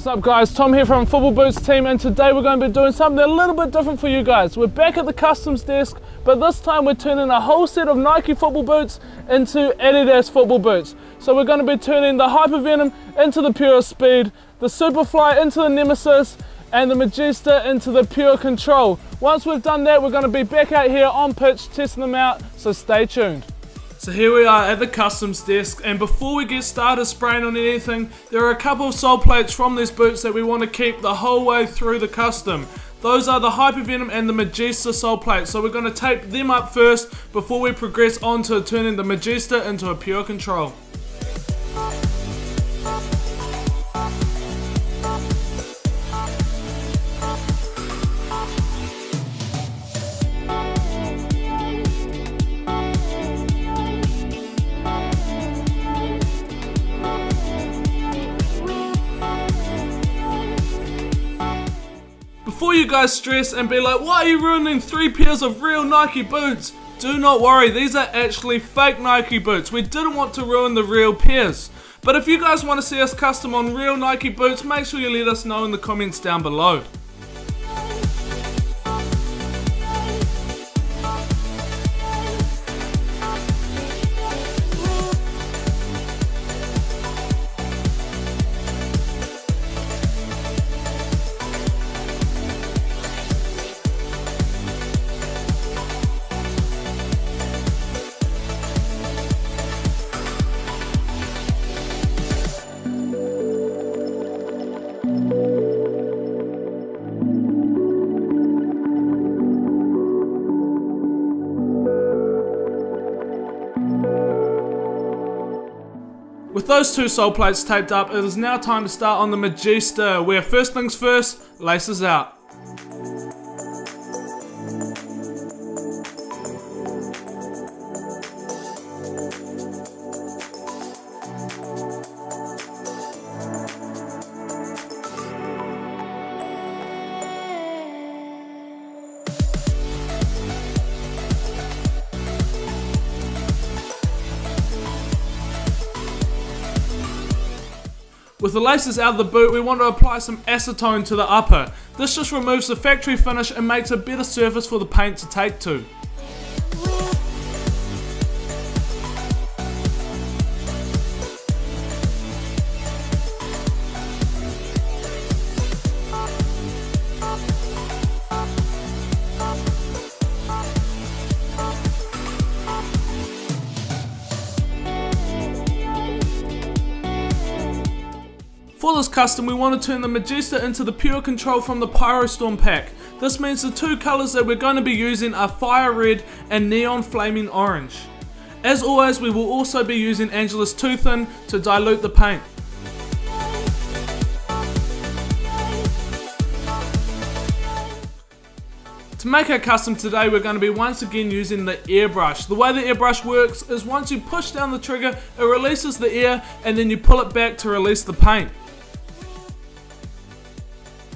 What's up guys, Tom here from Football Boots team, and today we're going to be doing something a little bit different for you guys. We're back at the customs desk, but this time we're turning a whole set of Nike football boots into Adidas football boots. So we're going to be turning the Hypervenom into the Pure Speed, the Superfly into the Nemesis, and the Magista into the Pure Control. Once we've done that, we're going to be back out here on pitch testing them out, so stay tuned. So here we are at the customs desk, and before we get started spraying on anything, there are a couple of sole plates from these boots that we want to keep the whole way through the custom. Those are the Hypervenom and the Magista sole plates, so we're going to tape them up first before we progress on to turning the Magista into a Pure Control. Before you guys stress and be like, why are you ruining 3 pairs of real Nike boots? Do not worry, these are actually fake Nike boots. We didn't want to ruin the real pairs. But if you guys want to see us custom on real Nike boots, make sure you let us know in the comments down below. With those 2 sole plates taped up, it is now time to start on the Magista, where first things first, laces out. With the laces out of the boot, we want to apply some acetone to the upper. This just removes the factory finish and makes a better surface for the paint to take to. For this custom, we want to turn the Magista into the Pure Control from the Pyro Storm pack. This means the 2 colours that we're going to be using are Fire Red and Neon Flaming Orange. As always, we will also be using Angelus Too Thin to dilute the paint. To make our custom today, we're going to be once again using the airbrush. The way the airbrush works is once you push down the trigger, it releases the air and then you pull it back to release the paint.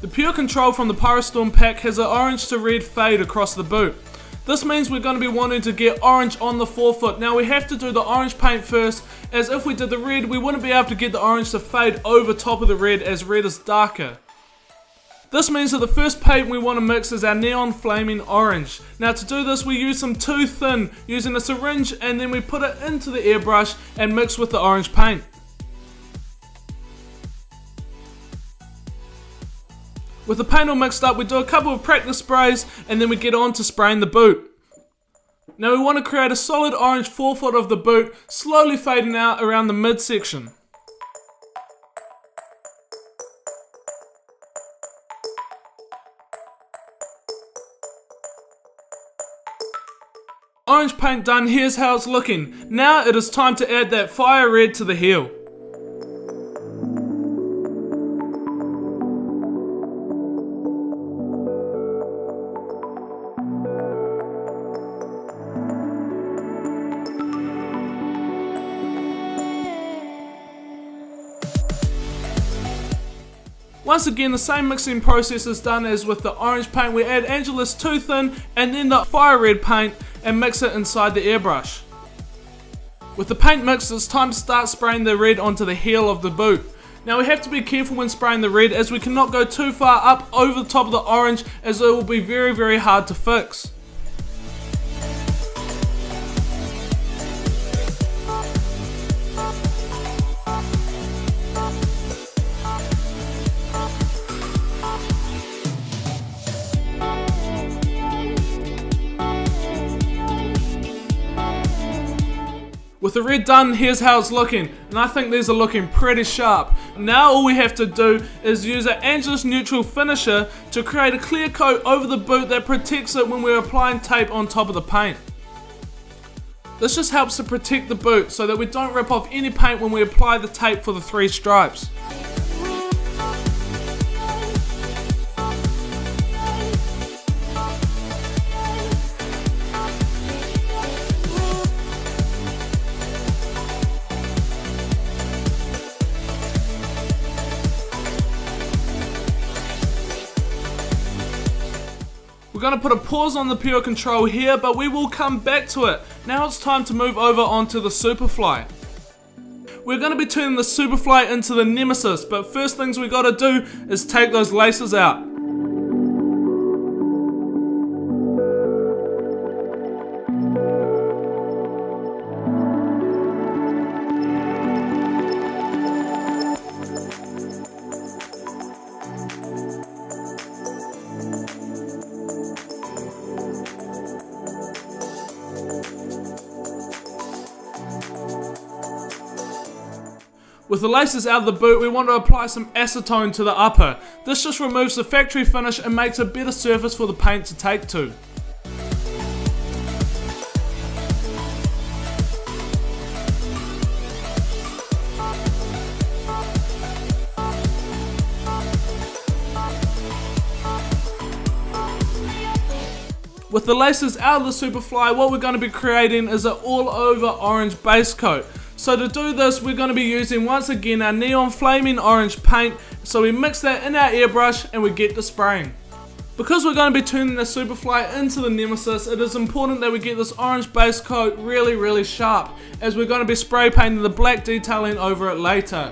The Pure Control from the Pyro Storm pack has an orange to red fade across the boot. This means we're going to be wanting to get orange on the forefoot. Now we have to do the orange paint first, as if we did the red, we wouldn't be able to get the orange to fade over top of the red, as red is darker. This means that the first paint we want to mix is our Neon Flaming Orange. Now to do this, we use some Too Thin using a syringe, and then we put it into the airbrush and mix with the orange paint. With the paint all mixed up, we do a couple of practice sprays and then we get on to spraying the boot. Now we want to create a solid orange forefoot of the boot, slowly fading out around the midsection. Orange paint done, here's how it's looking. Now it is time to add that Fire Red to the heel. Once again, the same mixing process is done as with the orange paint. We add Angelus Too Thin and then the Fire Red paint and mix it inside the airbrush. With the paint mixed, it's time to start spraying the red onto the heel of the boot. Now we have to be careful when spraying the red, as we cannot go too far up over the top of the orange, as it will be very hard to fix. With the red done, here's how it's looking, and I think these are looking pretty sharp. Now all we have to do is use an Angelus neutral finisher to create a clear coat over the boot that protects it when we're applying tape on top of the paint. This just helps to protect the boot so that we don't rip off any paint when we apply the tape for the 3 stripes. We're going to put a pause on the Pyro control here, but we will come back to it. Now it's time to move over onto the Superfly. We're going to be turning the Superfly into the Nemesis, but first things we got to do is take those laces out. With the laces out of the boot, we want to apply some acetone to the upper. This just removes the factory finish and makes a better surface for the paint to take to. With the laces out of the Superfly, what we're going to be creating is an all over orange base coat. So to do this, we're going to be using once again our neon flaming orange paint. So we mix that in our airbrush and we get to spraying. Because we're going to be turning the Superfly into the Nemesis, it is important that we get this orange base coat really sharp, as we're going to be spray painting the black detailing over it later.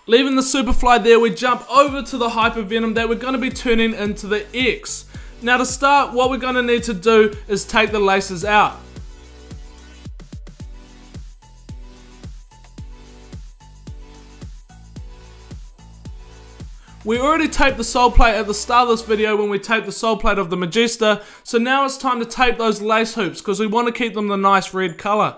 Leaving the Superfly there, we jump over to the Hyper Venom that we're going to be turning into the X. Now to start, what we're going to need to do is take the laces out. We already taped the sole plate at the start of this video when we taped the sole plate of the Magista, so now it's time to tape those lace hoops because we want to keep them the nice red colour.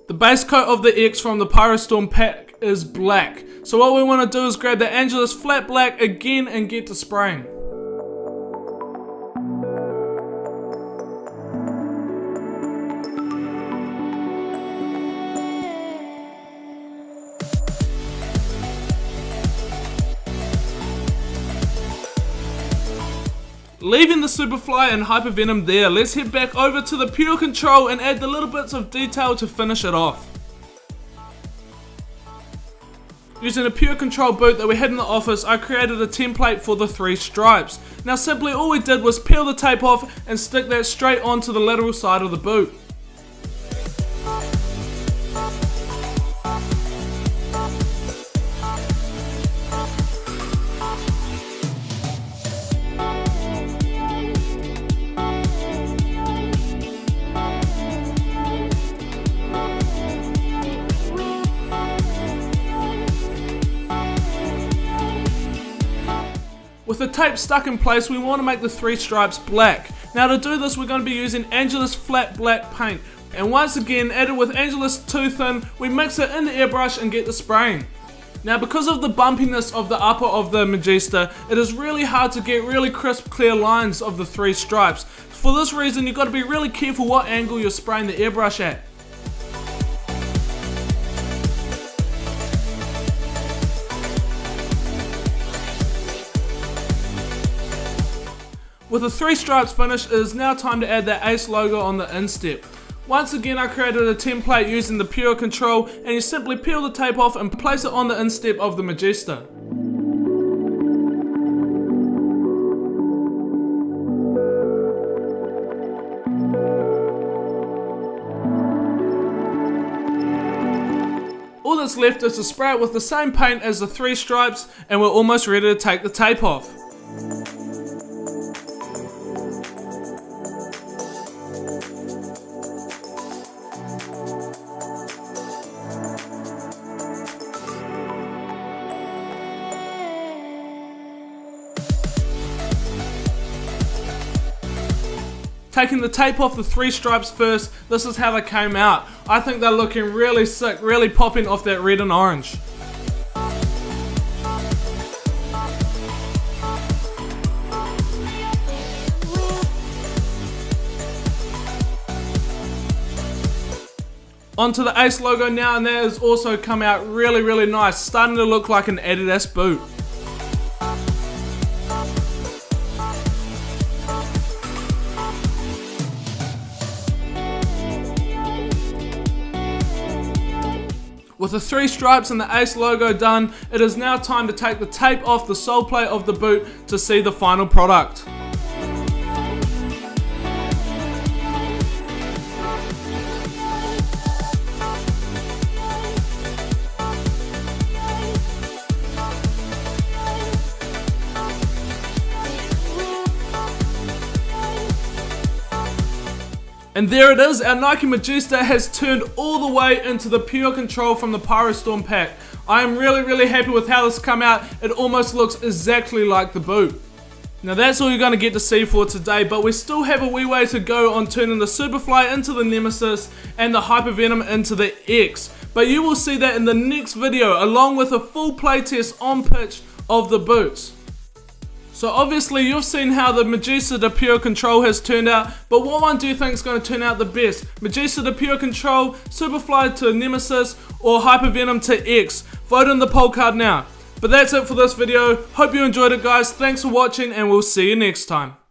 The base coat of the X from the Pyro Storm pack is black, so what we want to do is grab the Angelus flat black again and get to spraying. Leaving the Superfly and Hyper Venom there, let's head back over to the Pyro control and add the little bits of detail to finish it off. Using a Pyro control boot that we had in the office, I created a template for the 3 stripes. Now simply all we did was peel the tape off and stick that straight onto the lateral side of the boot. With the tape stuck in place, we want to make the 3 stripes black. Now to do this, we're going to be using Angelus flat black paint. And once again, added with Angelus 2 thin, we mix it in the airbrush and get the spraying. Now because of the bumpiness of the upper of the Magista, it is really hard to get really crisp clear lines of the 3 stripes. For this reason, you've got to be really careful what angle you're spraying the airbrush at. With the 3 stripes finished, it is now time to add the ACE logo on the instep. Once again, I created a template using the Pyro control, and you simply peel the tape off and place it on the instep of the Magista. All that's left is to spray it with the same paint as the 3 stripes, and we're almost ready to take the tape off. Taking the tape off the 3 stripes first, this is how they came out. I think they're looking really sick, really popping off that red and orange. Onto the ACE logo now, and that has also come out really nice, starting to look like an Adidas boot. With the 3 stripes and the ACE logo done, it is now time to take the tape off the sole plate of the boot to see the final product. And there it is, our Nike Magista has turned all the way into the pure control from the Pyro Storm pack. I am really happy with how this come out. It almost looks exactly like the boot. Now that's all you're going to get to see for today, but we still have a wee way to go on turning the Superfly into the Nemesis and the Hypervenom into the X. But you will see that in the next video, along with a full playtest on pitch of the boots. So obviously you've seen how the Magista to Pure Control has turned out, but what one do you think is going to turn out the best? Magista to Pure Control, Superfly to Nemesis, or Hypervenom to X? Vote in the poll card now. But that's it for this video. Hope you enjoyed it guys, thanks for watching and we'll see you next time.